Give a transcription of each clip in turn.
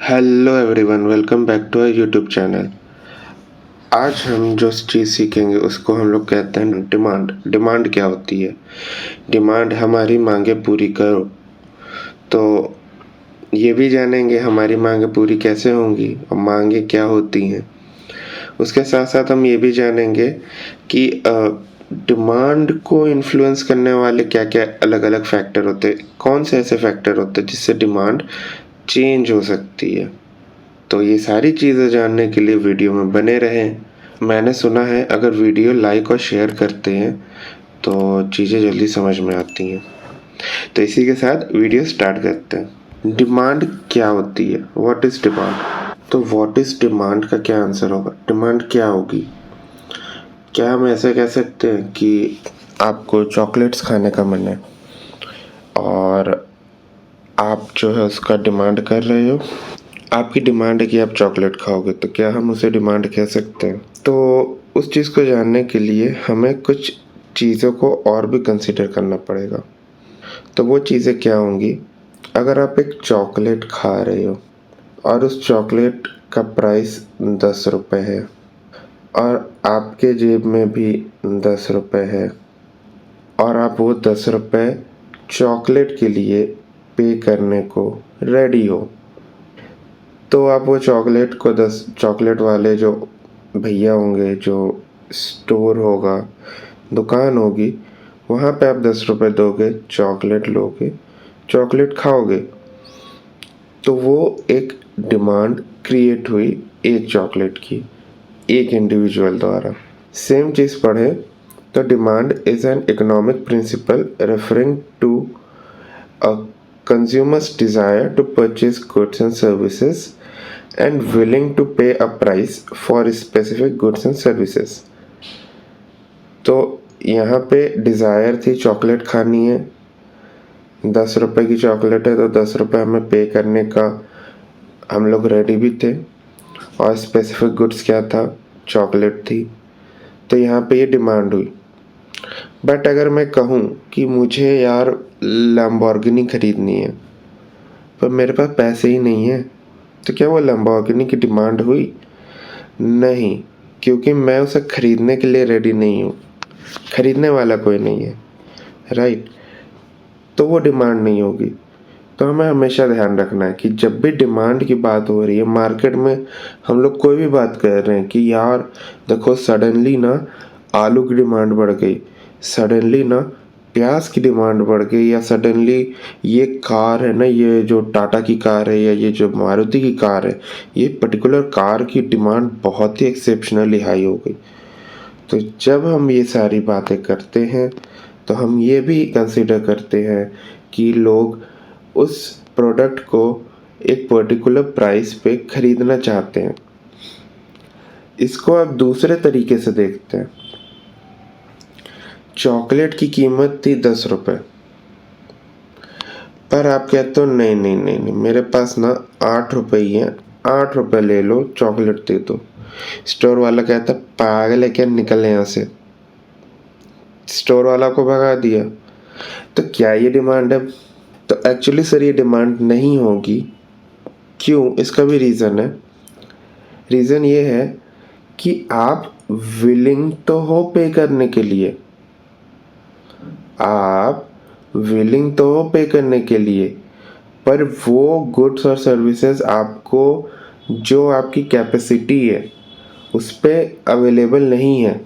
Hello everyone, welcome back to our YouTube channel. आज हम जो चीज़ सीखेंगे उसको हम लोग कहते हैं डिमांड। डिमांड क्या होती है? डिमांड हमारी मांगे पूरी करो। तो ये भी जानेंगे हमारी मांगे पूरी कैसे होंगी और मांगे क्या होती हैं। उसके साथ साथ हम ये भी जानेंगे कि डिमांड को इन्फ्लुएंस करने वाले क्या क्या अलग अलग फैक्टर होते हैं, कौन से ऐसे फैक्टर होते हैं जिससे डिमांड चेंज हो सकती है। तो ये सारी चीज़ें जानने के लिए वीडियो में बने रहें। मैंने सुना है अगर वीडियो लाइक और शेयर करते हैं तो चीज़ें जल्दी समझ में आती हैं। तो इसी के साथ वीडियो स्टार्ट करते हैं। डिमांड क्या होती है? What is demand? तो व्हाट इज़ डिमांड का क्या आंसर होगा? डिमांड क्या होगी? क्या हम ऐसे कह सकते हैं कि आपको चॉकलेट्स खाने का मन है और आप जो है उसका डिमांड कर रहे हो, आपकी डिमांड है कि आप चॉकलेट खाओगे, तो क्या हम उसे डिमांड कह सकते हैं? तो उस चीज़ को जानने के लिए हमें कुछ चीज़ों को और भी कंसिडर करना पड़ेगा। तो वो चीज़ें क्या होंगी? अगर आप एक चॉकलेट खा रहे हो और उस चॉकलेट का प्राइस 10 रुपये है और आपके जेब में भी 10 रुपये है और आप वो 10 रुपये चॉकलेट के लिए पे करने को रेडी हो, तो आप वो चॉकलेट को 10 चॉकलेट वाले जो भैया होंगे, जो स्टोर होगा, दुकान होगी, वहाँ पे आप 10 रुपये दोगे, चॉकलेट लोगे, चॉकलेट खाओगे। तो वो एक डिमांड क्रिएट हुई एक चॉकलेट की, एक इंडिविजुअल द्वारा। सेम चीज़ पढ़े तो demand is an economic principle referring to a consumer's desire to purchase goods and services and willing to pay a price for specific goods and services। तो यहाँ पे डिज़ायर थी चॉकलेट खानी है, 10 रुपये की चॉकलेट है तो 10 रुपये हमें पे करने का हम लोग रेडी भी थे और स्पेसिफिक गुड्स क्या था? चॉकलेट थी। तो यहाँ पे ये डिमांड हुई। बट अगर मैं कहूँ कि मुझे यार लैम्बोर्गिनी खरीदनी है पर मेरे पास पैसे ही नहीं है, तो क्या वो लैम्बोर्गिनी की डिमांड हुई? नहीं, क्योंकि मैं उसे खरीदने के लिए रेडी नहीं हूँ, खरीदने वाला कोई नहीं है, राइट? तो वो डिमांड नहीं होगी। तो हमें हमेशा ध्यान रखना है कि जब भी डिमांड की बात हो रही है मार्केट में, हम लोग कोई भी बात कर रहे हैं कि यार देखो सडनली ना आलू की डिमांड बढ़ गई, सडनली ना प्याज की डिमांड बढ़ गई, या सडनली ये कार है ना, ये जो टाटा की कार है या ये जो मारुति की कार है, ये पर्टिकुलर कार की डिमांड बहुत ही एक्सेप्शनली हाई हो गई। तो जब हम ये सारी बातें करते हैं तो हम ये भी कंसिडर करते हैं कि लोग उस प्रोडक्ट को एक पर्टिकुलर प्राइस पे खरीदना चाहते हैं। इसको आप दूसरे तरीके से देखते हैं। चॉकलेट की कीमत थी 10 रुपये, पर आप कहते हो नहीं नहीं नहीं नहीं, मेरे पास ना 8 रुपये ही है, 8 रुपये ले लो, चॉकलेट दे दो। स्टोर वाला कहता पागल है क्या, निकल यहाँ से। स्टोर वाला को भगा दिया। तो क्या ये डिमांड है? तो एक्चुअली सर ये डिमांड नहीं होगी। क्यों? इसका भी रीज़न है। रीज़न ये है कि आप विलिंग तो हो पे करने के लिए, आप विलिंग तो हो पे करने के लिए, पर वो गुड्स और सर्विसेज आपको जो आपकी कैपेसिटी है उस पर अवेलेबल नहीं है,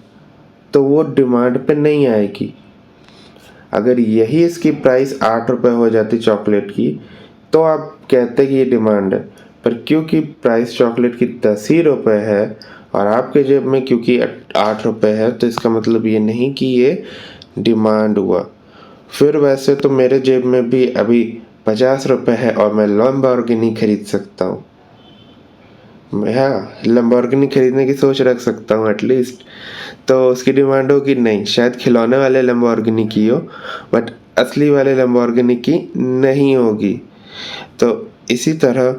तो वो डिमांड पे नहीं आएगी। अगर यही इसकी प्राइस 8 रुपये हो जाती चॉकलेट की तो आप कहते कि ये डिमांड है, पर क्योंकि प्राइस चॉकलेट की 10 ही रुपये है और आपके जेब में क्योंकि 8 रुपये है, तो इसका मतलब ये नहीं कि ये डिमांड हुआ। फिर वैसे तो मेरे जेब में भी अभी 50 रुपये है और मैं लैम्बोर्गिनी खरीद सकता हूँ, हाँ लैम्बोर्गिनी खरीदने की सोच रख सकता हूँ एटलीस्ट। तो उसकी डिमांड होगी नहीं, शायद खिलौने वाले लैम्बोर्गिनी की हो बट असली वाले लैम्बोर्गिनी की नहीं होगी। तो इसी तरह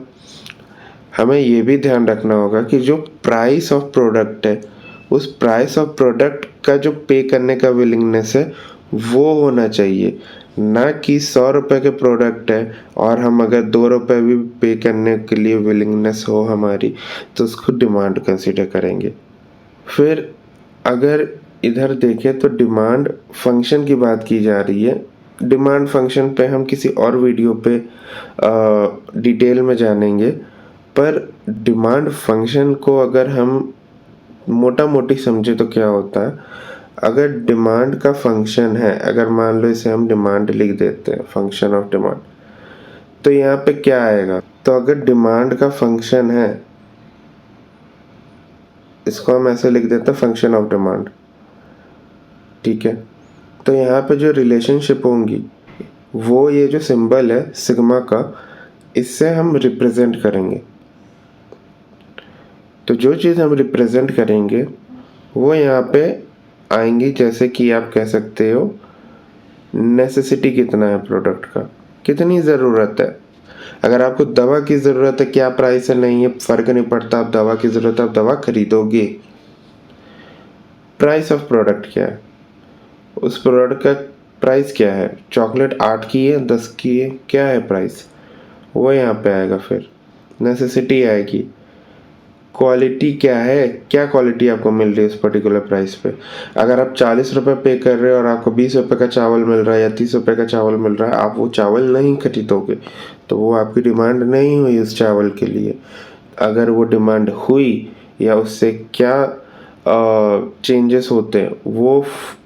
हमें ये भी ध्यान रखना होगा कि जो प्राइस ऑफ प्रोडक्ट है, उस प्राइस ऑफ प्रोडक्ट का जो पे करने का विलिंगनेस है वो होना चाहिए, ना कि 100 रुपये के प्रोडक्ट है और हम अगर 2 रुपये भी पे करने के लिए विलिंगनेस हो हमारी तो उसको डिमांड कंसिडर करेंगे। फिर अगर इधर देखें तो डिमांड फंक्शन की बात की जा रही है। डिमांड फंक्शन पे हम किसी और वीडियो पे डिटेल में जानेंगे, पर डिमांड फंक्शन को अगर हम मोटा मोटी समझे तो क्या होता है। अगर डिमांड का फंक्शन है, अगर मान लो इसे हम डिमांड लिख देते हैं, फंक्शन ऑफ डिमांड, तो यहाँ पे क्या आएगा। तो अगर डिमांड का फंक्शन है, इसको हम ऐसे लिख देते हैं फंक्शन ऑफ डिमांड, ठीक है। तो यहाँ पे जो रिलेशनशिप होंगी वो ये जो सिंबल है सिग्मा का, इससे हम रिप्रेजेंट करेंगे। तो जो चीज़ हम रिप्रेजेंट करेंगे वो यहाँ पे आएंगी, जैसे कि आप कह सकते हो नेसेसिटी कितना है प्रोडक्ट का, कितनी ज़रूरत है। अगर आपको दवा की ज़रूरत है, क्या प्राइस है नहीं है फ़र्क नहीं पड़ता, आप दवा की ज़रूरत है आप दवा खरीदोगे। प्राइस ऑफ प्रोडक्ट क्या है, उस प्रोडक्ट का प्राइस क्या है। चॉकलेट 8 की है 10 की है, क्या है प्राइस, वो यहाँ पे आएगा। फिर नेसेसिटी आएगी, क्वालिटी क्या है, क्या क्वालिटी आपको मिल रही है उस पर्टिकुलर प्राइस पे। अगर आप 40 रुपये पे कर रहे हो और आपको 20 रुपये का चावल मिल रहा है या 30 रुपये का चावल मिल रहा है, आप वो चावल नहीं खरीदोगे, तो वो आपकी डिमांड नहीं हुई उस चावल के लिए। अगर वो डिमांड हुई या उससे क्या चेंजेस होते हैं वो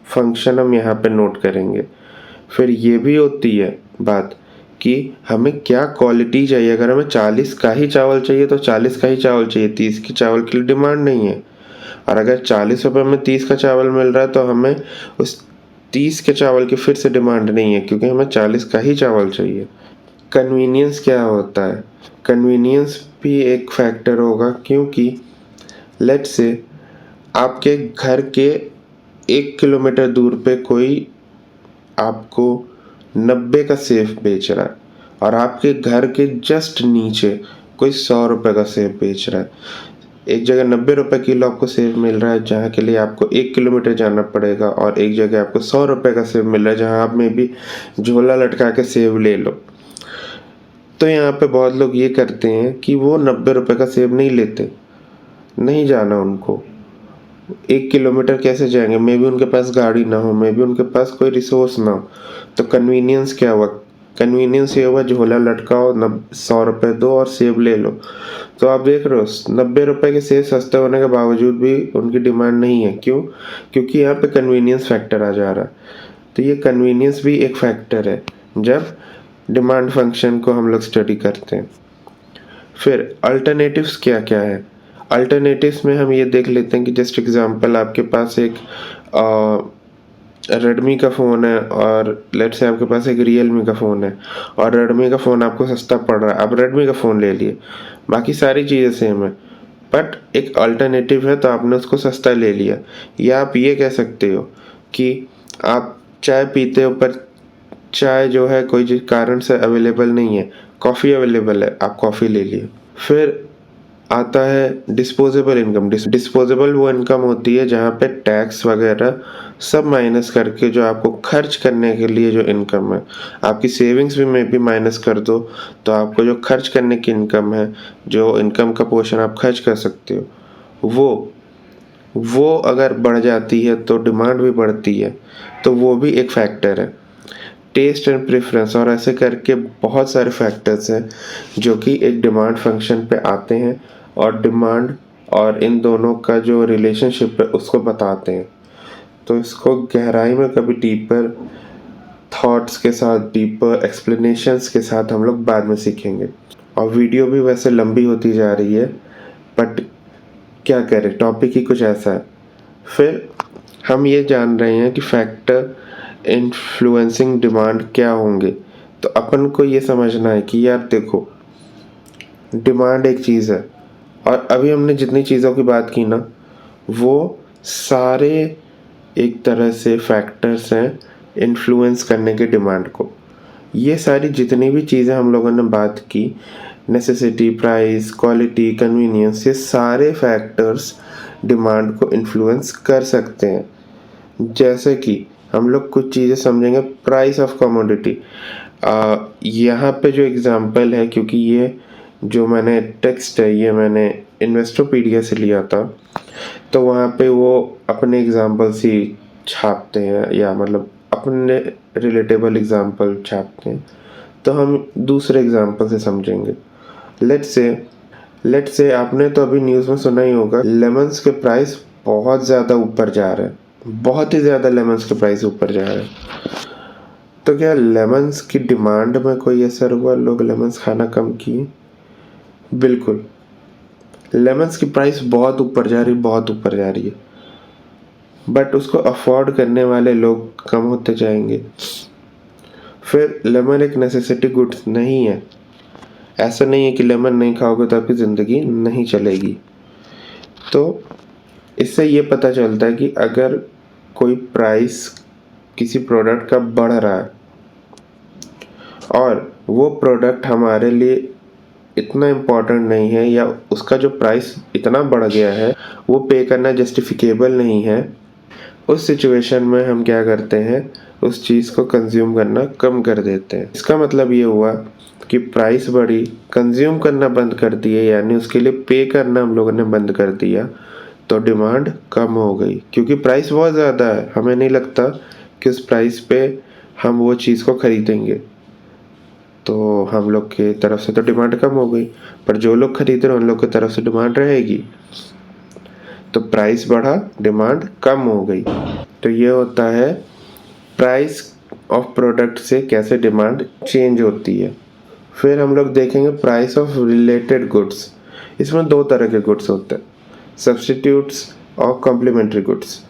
फंक्शन हम यहाँ पे नोट करेंगे। फिर ये भी होती है बात कि हमें क्या क्वालिटी चाहिए। अगर हमें 40 का ही चावल चाहिए तो 40 का ही चावल चाहिए, 30 के चावल के लिए डिमांड नहीं है। और अगर 40 रुपये में 30 का चावल मिल रहा है तो हमें उस 30 के चावल की फिर से डिमांड नहीं है, क्योंकि हमें 40 का ही चावल चाहिए। कन्वीनियंस क्या होता है, कन्वीनियंस भी एक फैक्टर होगा, क्योंकि लेट्स से आपके घर के 1 किलोमीटर दूर पे कोई आपको 90 का सेब बेच रहा है और आपके घर के जस्ट नीचे कोई 100 रुपये का सेब बेच रहा है। एक जगह 90 रुपये किलो आपको सेब मिल रहा है जहाँ के लिए आपको 1 किलोमीटर जाना पड़ेगा, और एक जगह आपको 100 रुपये का सेब मिल रहा है जहाँ आप में भी झोला लटका के सेब ले लो। तो यहाँ पे बहुत लोग ये करते हैं कि वो 90 रुपये का सेब नहीं लेते, नहीं जाना उनको, 1 किलोमीटर कैसे जाएंगे, मे भी उनके पास गाड़ी ना हो, मे भी उनके पास कोई रिसोर्स ना हो। तो कन्वीनियंस क्या हुआ, कन्वीनियंस ये हुआ झोला लटकाओ 100 रुपये दो और सेब ले लो। तो आप देख रहे हो 90 रुपये के सेब सस्ते होने के बावजूद भी उनकी डिमांड नहीं है। क्यों, क्योंकि यहाँ पे कन्वीनियंस फैक्टर आ जा रहा है। तो ये कन्वीनियंस भी एक फैक्टर है जब डिमांड फंक्शन को हम लोग स्टडी करते हैं। फिर अल्टरनेटिव्स क्या क्या है। अल्टरनेटिव्स में हम ये देख लेते हैं कि जस्ट एग्जांपल आपके पास एक रेडमी का फ़ोन है और लेट्स से आपके पास एक रियलमी का फ़ोन है, और रेडमी का फ़ोन आपको सस्ता पड़ रहा है, आप रेडमी का फ़ोन ले लिए, बाकी सारी चीज़ें सेम है, बट एक अल्टरनेटिव है तो आपने उसको सस्ता ले लिया। या आप ये कह सकते हो कि आप चाय पीते हो पर चाय जो है कोई कारण से अवेलेबल नहीं है, कॉफ़ी अवेलेबल है, आप कॉफ़ी ले लिए। फिर आता है डिस्पोजेबल इनकम। डिस्पोजेबल वो इनकम होती है जहाँ पे टैक्स वगैरह सब माइनस करके जो आपको खर्च करने के लिए जो इनकम है, आपकी सेविंग्स भी में भी माइनस कर दो तो आपको जो खर्च करने की इनकम है, जो इनकम का पोर्शन आप खर्च कर सकते हो, वो अगर बढ़ जाती है तो डिमांड भी बढ़ती है, तो वो भी एक फैक्टर है। टेस्ट एंड प्रेफरेंस और ऐसे करके बहुत सारे फैक्टर्स हैं जो कि एक डिमांड फंक्शन पे आते हैं और डिमांड और इन दोनों का जो रिलेशनशिप है उसको बताते हैं। तो इसको गहराई में कभी डीपर थॉट्स के साथ, डीपर एक्सप्लेनेशंस के साथ हम लोग बाद में सीखेंगे। और वीडियो भी वैसे लंबी होती जा रही है, बट क्या करें, टॉपिक ही कुछ ऐसा है। फिर हम ये जान रहे हैं कि फैक्टर इन्फ्लुएंसिंग डिमांड क्या होंगे। तो अपन को ये समझना है कि यार देखो, डिमांड एक चीज़ है और अभी हमने जितनी चीज़ों की बात की ना, वो सारे एक तरह से फैक्टर्स हैं इन्फ्लुएंस करने के डिमांड को। ये सारी जितनी भी चीज़ें हम लोगों ने बात की, नेसेसिटी, प्राइस, क्वालिटी, कन्वीनियंस, ये सारे फैक्टर्स डिमांड को इन्फ्लुएंस कर सकते हैं। जैसे कि हम लोग कुछ चीज़ें समझेंगे। प्राइस ऑफ कमोडिटी, यहाँ पे जो एग्जांपल है, क्योंकि ये जो मैंने टेक्स्ट है ये मैंने इन्वेस्टोपीडिया से लिया था, तो वहाँ पे वो अपने एग्जांपल्स ही छापते हैं, या मतलब अपने रिलेटेबल एग्जांपल छापते हैं। तो हम दूसरे एग्जांपल से समझेंगे। लेट्स से आपने तो अभी न्यूज़ में सुना ही होगा, लेमन्स के प्राइस बहुत ज़्यादा ऊपर जा रहे हैं, बहुत ही ज़्यादा लेमन्स के प्राइस ऊपर जा रहे हैं। तो क्या लेमन्स की डिमांड में कोई असर हुआ, लोग लेमन्स खाना कम किए? बिल्कुल, लेमन्स की प्राइस बहुत ऊपर जा रही, बहुत ऊपर जा रही है, बट उसको अफोर्ड करने वाले लोग कम होते जाएंगे। फिर लेमन एक नेसेसिटी गुड्स नहीं है। ऐसा नहीं है कि लेमन नहीं खाओगे तो आपकी ज़िंदगी नहीं चलेगी। तो इससे ये पता चलता है कि अगर कोई प्राइस किसी प्रोडक्ट का बढ़ रहा है और वो प्रोडक्ट हमारे लिए इतना इम्पोर्टेंट नहीं है, या उसका जो प्राइस इतना बढ़ गया है वो पे करना जस्टिफिकेबल नहीं है, उस सिचुएशन में हम क्या करते हैं, उस चीज़ को कंज्यूम करना कम कर देते हैं। इसका मतलब ये हुआ कि प्राइस बढ़ी, कंज्यूम करना बंद कर दिए, यानी उसके लिए पे करना हम लोगों ने बंद कर दिया, तो डिमांड कम हो गई। क्योंकि प्राइस बहुत ज़्यादा है, हमें नहीं लगता कि उस प्राइस पे हम वो चीज़ को खरीदेंगे, तो हम लोग की तरफ से तो डिमांड कम हो गई, पर जो लोग खरीद रहे हैं उन लोग की तरफ से डिमांड रहेगी। तो प्राइस बढ़ा, डिमांड कम हो गई। तो ये होता है प्राइस ऑफ प्रोडक्ट से कैसे डिमांड चेंज होती है। फिर हम लोग देखेंगे प्राइस ऑफ रिलेटेड गुड्स। इसमें दो तरह के गुड्स होते हैं, सब्स्टिट्यूट्स और कॉम्प्लीमेंट्री गुड्स।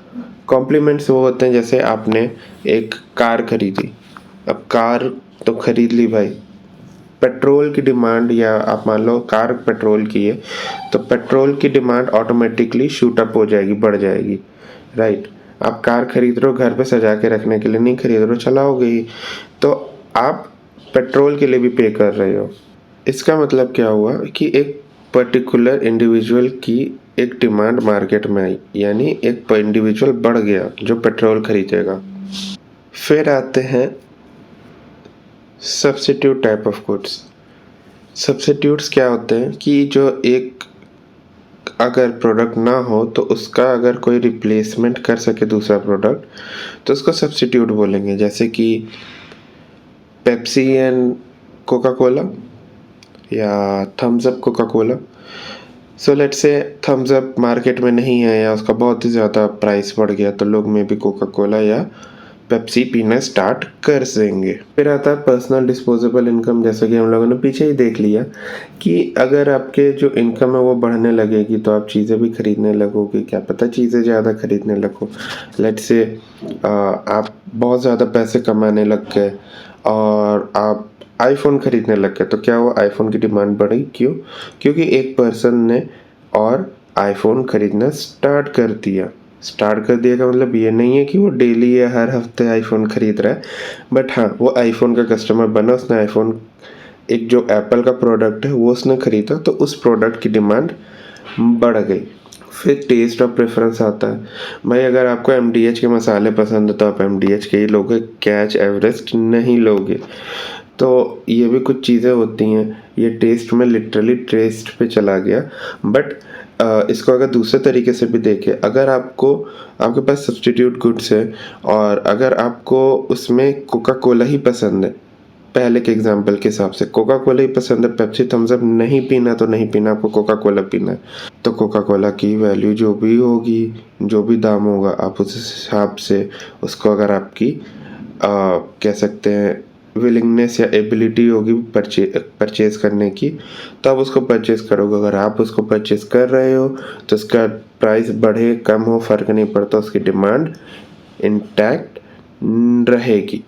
कॉम्प्लीमेंट्स वो होते हैं, जैसे आपने एक कार खरीदी, अब कार तो खरीद ली भाई, पेट्रोल की डिमांड, या आप मान लो कार पेट्रोल की है तो पेट्रोल की डिमांड ऑटोमेटिकली शूट अप हो जाएगी, बढ़ जाएगी, राइट। आप कार खरीद रहे हो घर पे सजा के रखने के लिए नहीं खरीद रहे हो, चलाओगे ही, तो आप पेट्रोल के लिए भी पे कर रहे हो। इसका मतलब क्या हुआ कि एक पर्टिकुलर इंडिविजुअल की एक डिमांड मार्केट में आई, यानी एक इंडिविजुअल बढ़ गया जो पेट्रोल खरीदेगा। फिर आते हैं substitute type of goods. Substitutes क्या होते हैं कि जो एक अगर प्रोडक्ट ना हो तो उसका अगर कोई रिप्लेसमेंट कर सके दूसरा प्रोडक्ट, तो उसको सब्स्टिट्यूट बोलेंगे। जैसे कि पेप्सी एंड कोका कोला, या Thums Up Coca Cola. So let's say Thums Up market में नहीं है, या उसका बहुत ही ज़्यादा प्राइस बढ़ गया, तो लोग में भी कोका कोला या पेप्सी पीना स्टार्ट कर देंगे। फिर आता है पर्सनल डिस्पोजेबल इनकम। जैसे कि हम लोगों ने पीछे ही देख लिया कि अगर आपके जो इनकम है वो बढ़ने लगेगी तो आप चीज़ें भी खरीदने लगोगे, क्या पता चीज़ें ज़्यादा खरीदने लगो। लेट्स से आप बहुत ज़्यादा पैसे कमाने लग गए और आप आईफोन खरीदने लग गए, तो क्या हुआ, आईफोन की डिमांड बढ़ी। क्यों? क्योंकि एक पर्सन ने और आईफोन खरीदना स्टार्ट कर दिया का मतलब ये नहीं है कि वो डेली या हर हफ्ते आईफोन खरीद रहा है, बट हाँ वो आईफोन का कस्टमर बना, उसने आईफोन, एक जो एप्पल का प्रोडक्ट है वो उसने खरीदा, तो उस प्रोडक्ट की डिमांड बढ़ गई। फिर टेस्ट और प्रेफरेंस आता है। भाई अगर आपको MDH के मसाले पसंद है तो आप MDH के ही लोगे, कैच एवरेस्ट नहीं लोगे। तो ये भी कुछ चीज़ें होती हैं, ये टेस्ट में लिटरली टेस्ट पे चला गया। बट इसको अगर दूसरे तरीके से भी देखें, अगर आपके पास सब्स्टिट्यूट गुड्स है और अगर आपको उसमें कोका कोला ही पसंद है, पहले के एग्जांपल के हिसाब से कोका कोला ही पसंद है, पेप्सी थम्स अप नहीं पीना तो नहीं पीना, आपको कोका कोला पीना है, तो कोका कोला की वैल्यू जो भी होगी, जो भी दाम होगा, आप उस हिसाब से उसको, अगर आपकी कह सकते हैं विलिंगनेस या एबिलिटी होगी परचेज करने की, तो आप उसको परचेज करोगे। अगर आप उसको परचेज कर रहे हो तो उसका प्राइस बढ़े कम हो फ़र्क नहीं पड़ता, उसकी डिमांड इंटैक्ट रहेगी।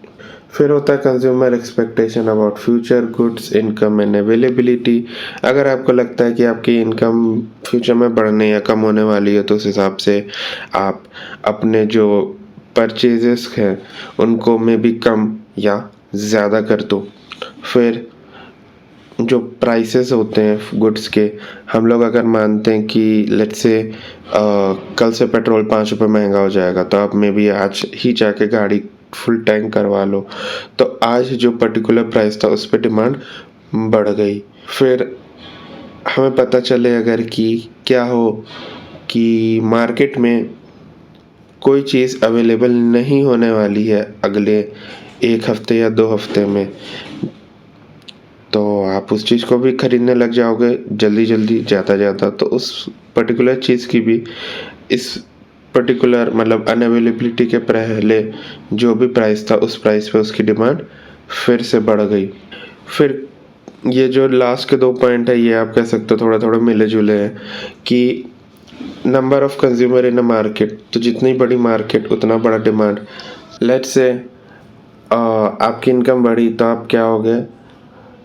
फिर होता है consumer expectation about future goods, income and availability. अगर आपको लगता है कि आपकी इनकम फ्यूचर में बढ़ने या कम होने वाली है, तो उस हिसाब से आप अपने जो परचेजेस हैं उनको में भी कम या ज़्यादा कर दो। फिर जो प्राइसेस होते हैं गुड्स के, हम लोग अगर मानते हैं कि लेट्स से कल से पेट्रोल 5 रुपये महंगा हो जाएगा, तो आप मे बी आज ही जाके गाड़ी फुल टैंक करवा लो, तो आज जो पर्टिकुलर प्राइस था उस पर डिमांड बढ़ गई। फिर हमें पता चले अगर कि क्या हो कि मार्केट में कोई चीज़ अवेलेबल नहीं होने वाली है अगले 1 हफ्ते या 2 हफ्ते में, तो आप उस चीज़ को भी ख़रीदने लग जाओगे जल्दी ज़्यादा, तो उस पर्टिकुलर चीज़ की भी इस पर्टिकुलर मतलब अनअवेलेबिलिटी के पहले जो भी प्राइस था उस प्राइस पे उसकी डिमांड फिर से बढ़ गई। फिर ये जो लास्ट के 2 पॉइंट है, ये आप कह सकते हो थोड़ा मिले जुले हैं कि number of consumer in a market, तो जितनी बड़ी मार्केट उतना बड़ा डिमांड। लेट्स से आपकी इनकम बढ़ी तो आप क्या हो गए,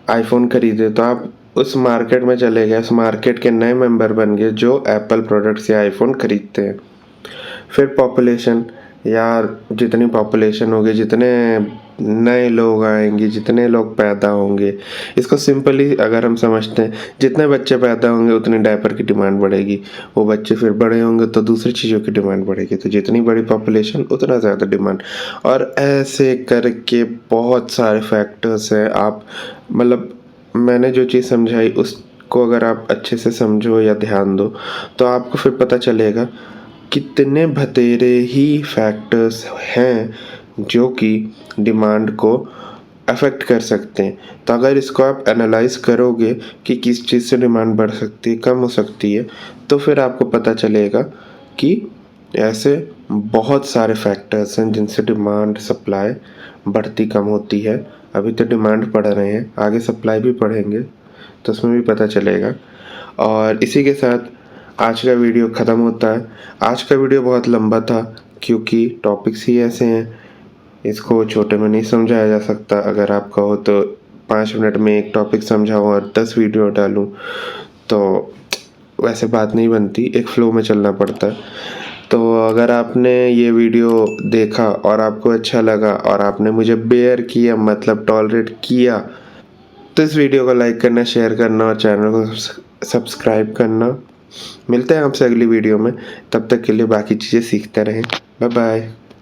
आईफोन खरीदे, तो आप उस मार्केट में चले गए, उस मार्केट के नए मेंबर बन गए जो एप्पल प्रोडक्ट्स या आईफोन खरीदते हैं। फिर पॉपुलेशन, यार जितनी पॉपुलेशन होगी, जितने नए लोग आएंगे, जितने लोग पैदा होंगे, इसको सिंपली अगर हम समझते हैं, जितने बच्चे पैदा होंगे उतनी डायपर की डिमांड बढ़ेगी, वो बच्चे फिर बड़े होंगे तो दूसरी चीज़ों की डिमांड बढ़ेगी, तो जितनी बड़ी पॉपुलेशन उतना ज़्यादा डिमांड, और ऐसे करके बहुत सारे फैक्टर्स हैं। आप मतलब मैंने जो चीज़ समझाई उसको अगर आप अच्छे से समझो या ध्यान दो तो आपको फिर पता चलेगा कितने भतेरे ही फैक्टर्स हैं जो कि डिमांड को अफेक्ट कर सकते हैं। तो अगर इसको आप एनालाइज करोगे कि किस चीज़ से डिमांड बढ़ सकती है, कम हो सकती है, तो फिर आपको पता चलेगा कि ऐसे बहुत सारे फैक्टर्स हैं जिनसे डिमांड सप्लाई बढ़ती कम होती है। अभी तो डिमांड बढ़ रहे हैं, आगे सप्लाई भी बढ़ेंगे तो उसमें भी पता चलेगा। और इसी के साथ आज का वीडियो ख़त्म होता है। आज का वीडियो बहुत लंबा था क्योंकि टॉपिक्स ही ऐसे हैं, इसको छोटे में नहीं समझाया जा सकता। अगर आप कहो तो 5 मिनट में एक टॉपिक समझाऊँ और 10 वीडियो डालूँ तो वैसे बात नहीं बनती, एक फ़्लो में चलना पड़ता है। तो अगर आपने ये वीडियो देखा और आपको अच्छा लगा और आपने मुझे बेयर किया, मतलब टॉलरेट किया, तो इस वीडियो को लाइक करना, शेयर करना और चैनल को सब्सक्राइब करना। मिलते हैं आपसे अगली वीडियो में, तब तक के लिए बाकी चीज़ें सीखते रहें। Bye bye.